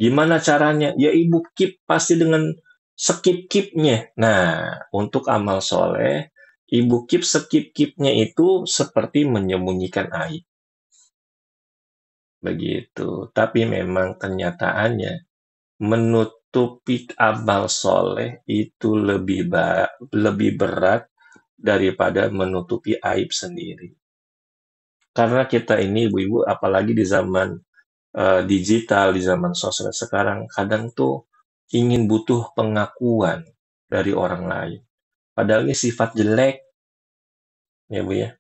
Gimana caranya? Ya ibu keep pasti dengan skip-keepnya. Nah, untuk amal soleh, ibu keep skip-keepnya itu seperti menyembunyikan aib. Begitu. Tapi memang kenyataannya, menutupi amal soleh itu lebih berat daripada menutupi aib sendiri. Karena kita ini ibu-ibu, apalagi di zaman digital, di zaman sosmed sekarang, kadang tuh ingin butuh pengakuan dari orang lain. Padahal ini sifat jelek, ya Bu ya.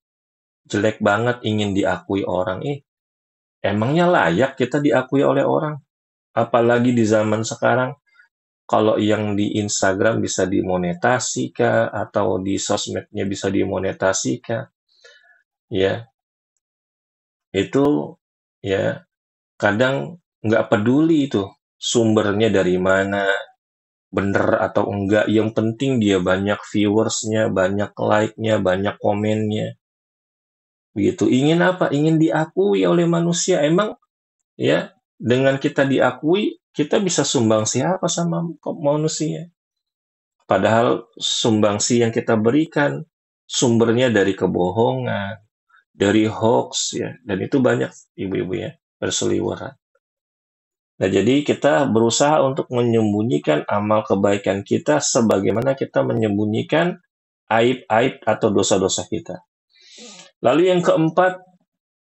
Jelek banget ingin diakui orang. Emangnya layak kita diakui oleh orang? Apalagi di zaman sekarang, kalau yang di Instagram bisa dimonetasi kah, atau di sosmednya bisa dimonetasi kah, ya, itu ya kadang nggak peduli itu sumbernya dari mana, bener atau enggak, yang penting dia banyak viewersnya, banyak like-nya, banyak komennya. Begitu. Ingin apa? Ingin diakui oleh manusia. Emang ya dengan kita diakui, kita bisa sumbangsi apa sama manusia? Padahal sumbangsi yang kita berikan sumbernya dari kebohongan, dari hoax ya, dan itu banyak ibu-ibu ya berseliweran. Nah, jadi kita berusaha untuk menyembunyikan amal kebaikan kita sebagaimana kita menyembunyikan aib-aib atau dosa-dosa kita. Lalu yang keempat,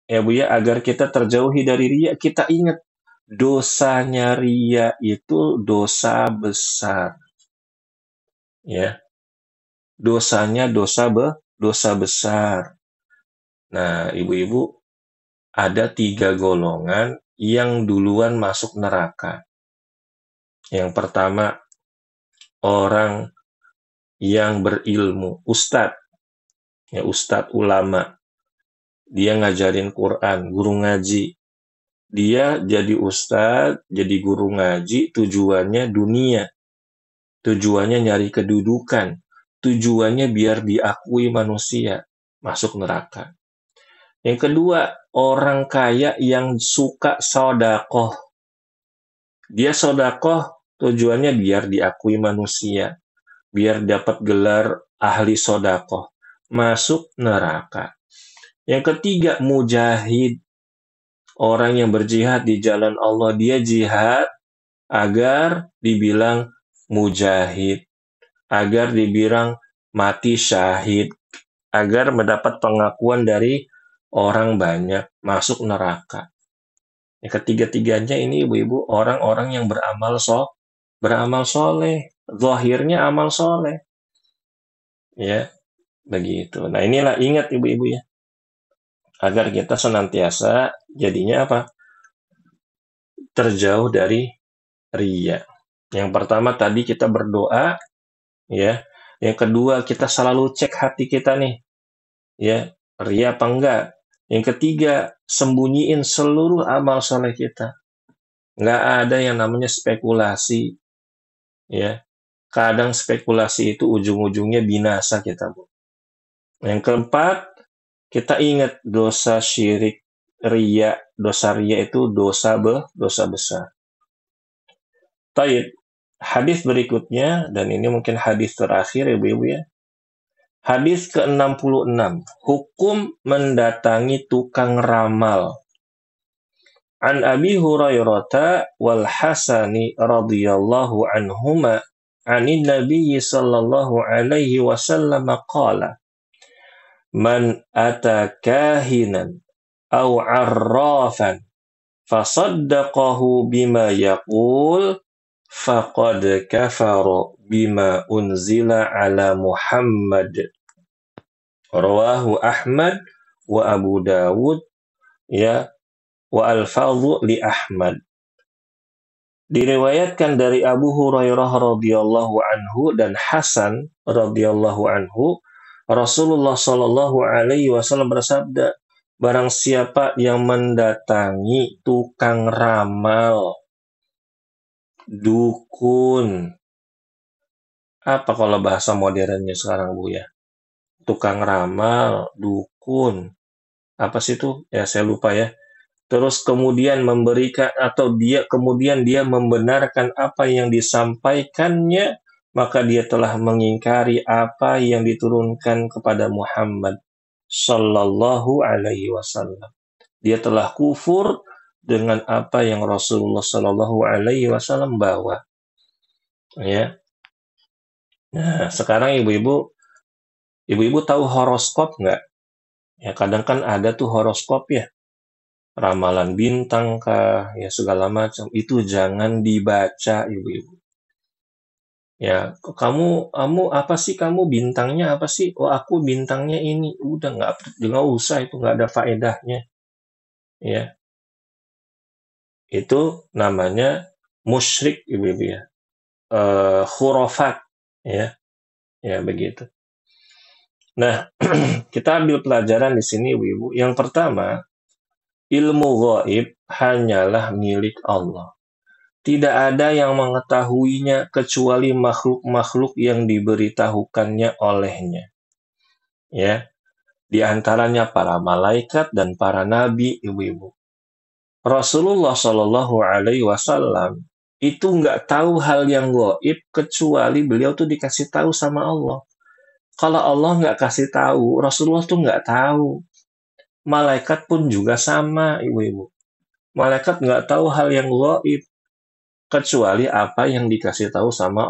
ya Bu ya, agar kita terjauhi dari riya, kita ingat dosanya riya itu dosa besar, ya. Dosanya dosa besar. Nah, ibu-ibu, ada 3 golongan yang duluan masuk neraka. Yang pertama, orang yang berilmu, ustadz, ya ustadz ulama. Dia ngajarin Quran, guru ngaji. Dia jadi ustadz, jadi guru ngaji, tujuannya dunia. Tujuannya nyari kedudukan. Tujuannya biar diakui manusia. Masuk neraka. Yang kedua, orang kaya yang suka sodakoh. Dia sodakoh tujuannya biar diakui manusia. Biar dapat gelar ahli sodakoh. Masuk neraka. Yang ketiga, mujahid. Orang yang berjihad di jalan Allah. Dia jihad agar dibilang mujahid. Agar dibilang mati syahid. Agar mendapat pengakuan dari orang banyak. Masuk neraka. Yang ketiga-tiganya ini ibu-ibu orang-orang yang beramal soleh. Zahirnya amal soleh. Ya, begitu. Nah inilah ingat ibu-ibu ya. Agar kita senantiasa jadinya apa? Terjauh dari riya. Yang pertama tadi kita berdoa, ya. Yang kedua kita selalu cek hati kita nih, ya, riya apa enggak. Yang ketiga, sembunyiin seluruh amal soleh kita. Nggak ada yang namanya spekulasi, ya. Kadang spekulasi itu ujung-ujungnya binasa kita, Bu. Yang keempat, kita ingat dosa syirik, riya. Dosa riya itu dosa besar. Taib. Hadis berikutnya, dan ini mungkin hadis terakhir ibu-ibu ya. Hadis ke-66. Hukum mendatangi tukang ramal. An Abi Hurairah wal Hasani radhiyallahu anhuma anin Nabi sallallahu alaihi wasallam qala man ata kahinan aw arrafan fasaddaqahu bima yaqul faqad kafara bima unzila ala Muhammad. Rawahu Ahmad wa Abu Dawud ya wa al-fadhu li Ahmad. Diriwayatkan dari Abu Hurairah radhiyallahu anhu dan Hasan radhiyallahu anhu, Rasulullah shallallahu alaihi wasallam bersabda, barang siapa yang mendatangi tukang ramal, dukun. Apa kalau bahasa modernnya sekarang, Bu ya? Tukang ramal, dukun. Apa sih itu? Ya saya lupa ya. Terus kemudian memberikan atau dia membenarkan apa yang disampaikannya, maka dia telah mengingkari apa yang diturunkan kepada Muhammad sallallahu alaihi wasallam. Dia telah kufur dengan apa yang Rasulullah sallallahu alaihi wasallam bawa. Ya. Nah, sekarang ibu-ibu tahu horoskop nggak? Ya, kadang kan ada tuh horoskop ya. Ramalan bintang kah, ya segala macam. Itu jangan dibaca, ibu-ibu. Ya, kamu apa sih, kamu bintangnya apa sih? Oh, aku bintangnya ini. Udah nggak usah, itu nggak ada faedahnya. Ya, itu namanya musyrik, ibu-ibu ya. Khurafat, ya, ya begitu. Nah, kita ambil pelajaran di sini, ibu-ibu. Yang pertama, ilmu gaib hanyalah milik Allah. Tidak ada yang mengetahuinya kecuali makhluk-makhluk yang diberitahukannya olehnya. Ya, di antaranya para malaikat dan para nabi, ibu-ibu. Rasulullah Shallallahu Alaihi Wasallam itu nggak tahu hal yang gaib kecuali beliau tuh dikasih tahu sama Allah. Kalau Allah nggak kasih tahu, Rasulullah tuh nggak tahu. Malaikat pun juga sama, ibu-ibu. Malaikat nggak tahu hal yang gaib kecuali apa yang dikasih tahu sama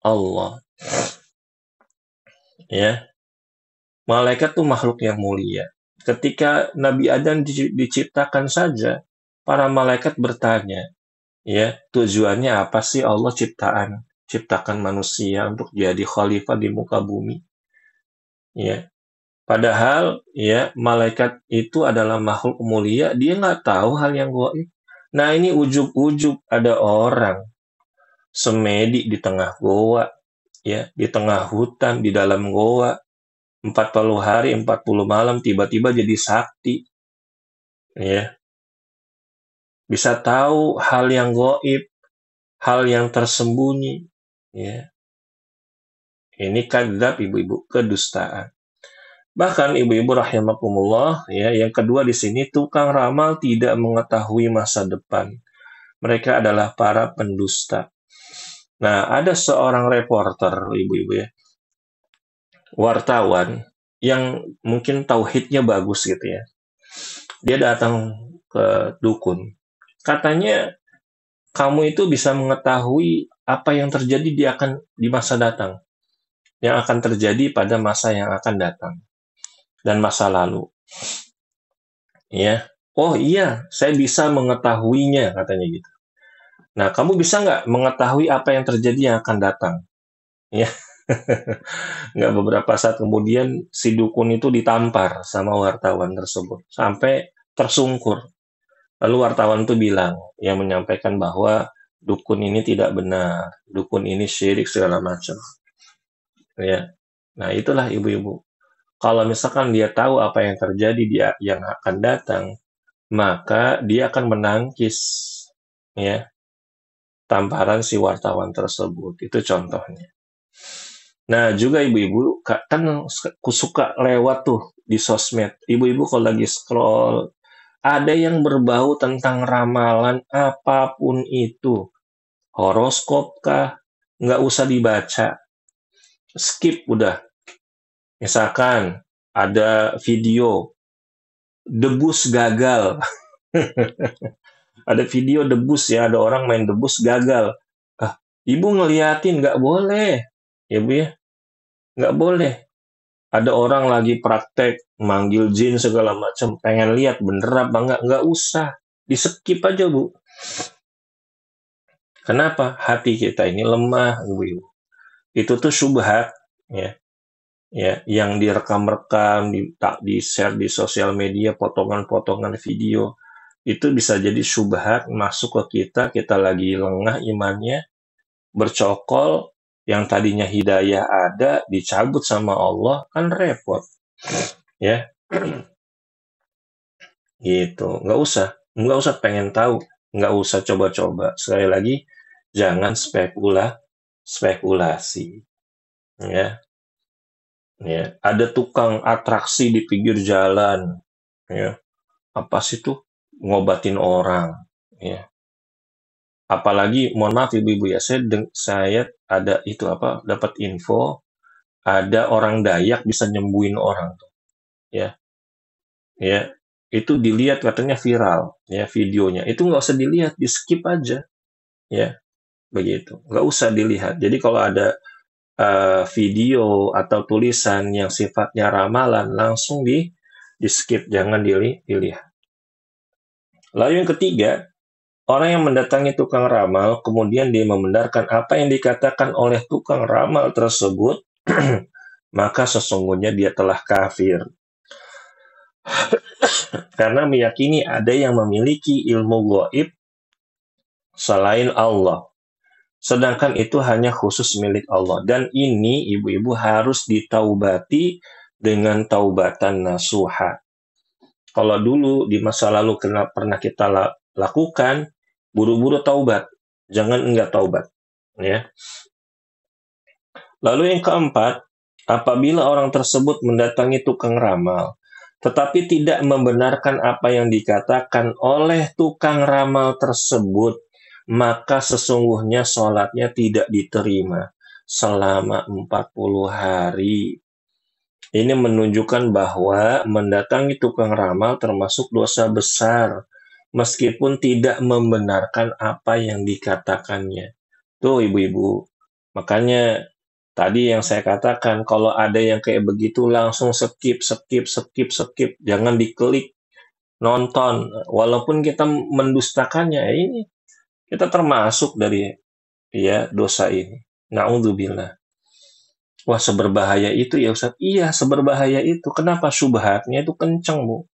Allah. Ya, malaikat tuh makhluk yang mulia. Ketika Nabi Adam diciptakan saja, para malaikat bertanya, ya, tujuannya apa sih Allah ciptakan manusia untuk jadi khalifah di muka bumi? Ya, padahal ya malaikat itu adalah makhluk mulia, dia nggak tahu hal yang gaib. Nah ini ujub-ujub ada orang semedi di tengah goa, ya, di tengah hutan, di dalam goa, 40 hari, 40 malam, tiba-tiba jadi sakti, ya, bisa tahu hal yang gaib, hal yang tersembunyi, ya. Ini kadzab ibu-ibu, kedustaan. Bahkan ibu-ibu rahimakumullah, ya, yang kedua di sini tukang ramal tidak mengetahui masa depan. Mereka adalah para pendusta. Nah, ada seorang reporter, ibu-ibu ya, wartawan yang mungkin tauhidnya bagus gitu ya. Dia datang ke dukun. Katanya kamu itu bisa mengetahui apa yang terjadi di masa datang, yang akan terjadi pada masa yang akan datang dan masa lalu. Ya, oh iya, saya bisa mengetahuinya katanya gitu. Nah, kamu bisa nggak mengetahui apa yang terjadi yang akan datang? Ya, nggak beberapa saat kemudian si dukun itu ditampar sama wartawan tersebut sampai tersungkur. Lalu wartawan itu bilang, yang menyampaikan bahwa dukun ini tidak benar, dukun ini syirik segala macam. Ya, nah itulah ibu-ibu. Kalau misalkan dia tahu apa yang terjadi dia yang akan datang, maka dia akan menangkis, ya, tamparan si wartawan tersebut. Itu contohnya. Nah, juga ibu-ibu kan suka lewat tuh di sosmed. Ibu-ibu kalau lagi scroll, ada yang berbau tentang ramalan apapun itu. Horoskop kah? Nggak usah dibaca. Skip udah. Misalkan ada video debus gagal. Ada video debus ya, ada orang main debus gagal. Ah, ibu ngeliatin, nggak boleh. Ya bu ya, nggak boleh. Ada orang lagi praktek, manggil jin segala macam, pengen lihat bener apa nggak usah. Di skip aja bu. Kenapa? Hati kita ini lemah, ibu. Itu tuh syubhat, ya. Ya, yang direkam-rekam, di-share di sosial media, potongan-potongan video, itu bisa jadi syubhat masuk ke kita, kita lagi lengah imannya, bercokol, yang tadinya hidayah ada, dicabut sama Allah, kan repot. Ya, gitu. Nggak usah pengen tahu, nggak usah coba-coba. Sekali lagi, jangan spekulasi. Ya, ya. Ada tukang atraksi di pinggir jalan, ya. Apa sih tuh? Ngobatin orang, ya. Apalagi, mohon maaf ibu-ibu ya, saya ada itu apa, dapat info, ada orang Dayak bisa nyembuhin orang tuh, ya, ya. Itu dilihat katanya viral, ya videonya. Itu nggak usah dilihat, di skip aja, ya, begitu. Nggak usah dilihat. Jadi kalau ada video atau tulisan yang sifatnya ramalan, langsung di skip, jangan dilihat. Lalu yang ketiga, orang yang mendatangi tukang ramal, kemudian dia membenarkan apa yang dikatakan oleh tukang ramal tersebut, maka sesungguhnya dia telah kafir. Karena meyakini ada yang memiliki ilmu gaib selain Allah. Sedangkan itu hanya khusus milik Allah. Dan ini ibu-ibu harus ditaubati dengan taubatan nasuha. Kalau dulu di masa lalu pernah kita lakukan, buru-buru taubat. Jangan enggak taubat. Ya. Lalu yang keempat, apabila orang tersebut mendatangi tukang ramal, tetapi tidak membenarkan apa yang dikatakan oleh tukang ramal tersebut, maka sesungguhnya sholatnya tidak diterima selama 40 hari. Ini menunjukkan bahwa mendatangi tukang ramal termasuk dosa besar, meskipun tidak membenarkan apa yang dikatakannya. Tuh ibu-ibu, makanya Tadi yang saya katakan, kalau ada yang kayak begitu langsung skip, jangan diklik nonton, walaupun kita mendustakannya, ini kita termasuk dari ya dosa ini. Na'udzubillah. Wah, seberbahaya itu ya Ustaz. Iya, seberbahaya itu. Kenapa? Syubhatnya itu kenceng, Bu.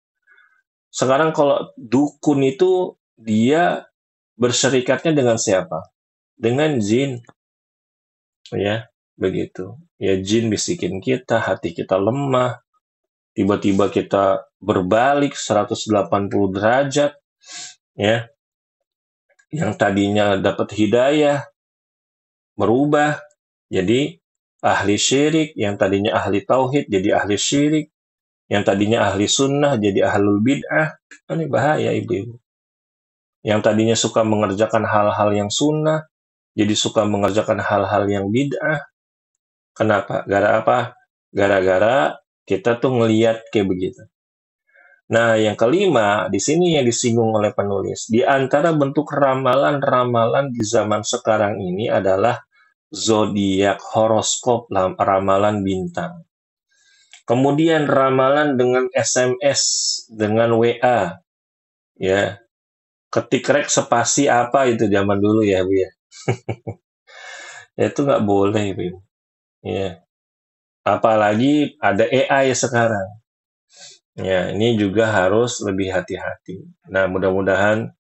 Sekarang kalau dukun itu dia berserikatnya dengan siapa? Dengan jin. Ya, begitu. Ya, jin bisikin kita, hati kita lemah, tiba-tiba kita berbalik 180 derajat, ya. Yang tadinya dapat hidayah, berubah jadi ahli syirik, yang tadinya ahli tauhid jadi ahli syirik, yang tadinya ahli sunnah jadi ahlul bid'ah. Ini bahaya, ibu-ibu. Yang tadinya suka mengerjakan hal-hal yang sunnah, jadi suka mengerjakan hal-hal yang bid'ah. Kenapa? Gara apa? Gara-gara kita tuh ngeliat kayak begitu. Nah, yang kelima, di sini yang disinggung oleh penulis. Di antara bentuk ramalan-ramalan di zaman sekarang ini adalah zodiak, horoskop, ramalan bintang. Kemudian ramalan dengan SMS, dengan WA. Ya, ketik rek spasi apa itu zaman dulu ya, Bu ya. Ya, itu nggak boleh, Bu. Ya. Apalagi ada AI sekarang. Ya, ini juga harus lebih hati-hati. Nah, mudah-mudahan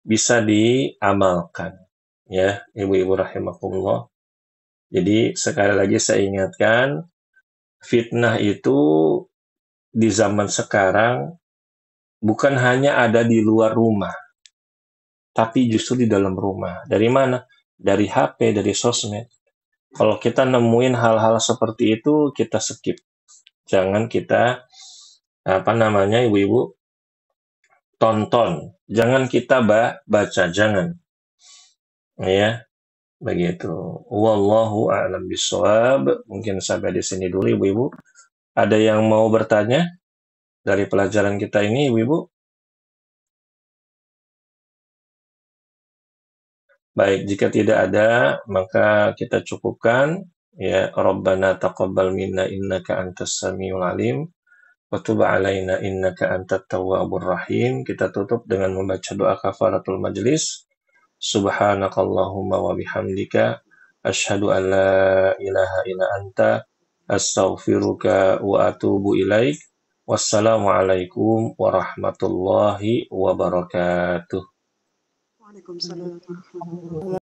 bisa diamalkan. Ya, ibu-ibu rahimakumullah. Jadi, sekali lagi saya ingatkan, fitnah itu di zaman sekarang bukan hanya ada di luar rumah, tapi justru di dalam rumah. Dari mana? Dari HP, dari sosmed. Kalau kita nemuin hal-hal seperti itu, kita skip. Jangan kita, ibu-ibu, tonton. Jangan kita baca, jangan. Ya, begitu. Wallahu a'lam bishawab. Mungkin sampai di sini dulu, ibu-ibu. Ada yang mau bertanya dari pelajaran kita ini, ibu-ibu? Baik, jika tidak ada, maka kita cukupkan. Ya, Rabbana taqabbal minna innaka antas samiul alim. Wa tub alaina innaka antat tawwabur rahim. Kita tutup dengan membaca doa kafaratul majlis. Subhanakallahumma wa bihamdika asyhadu an la ilaha illa anta astaghfiruka wa atubu ilaik. Wassalamualaikum warahmatullahi wabarakatuh. Waalaikumsalam.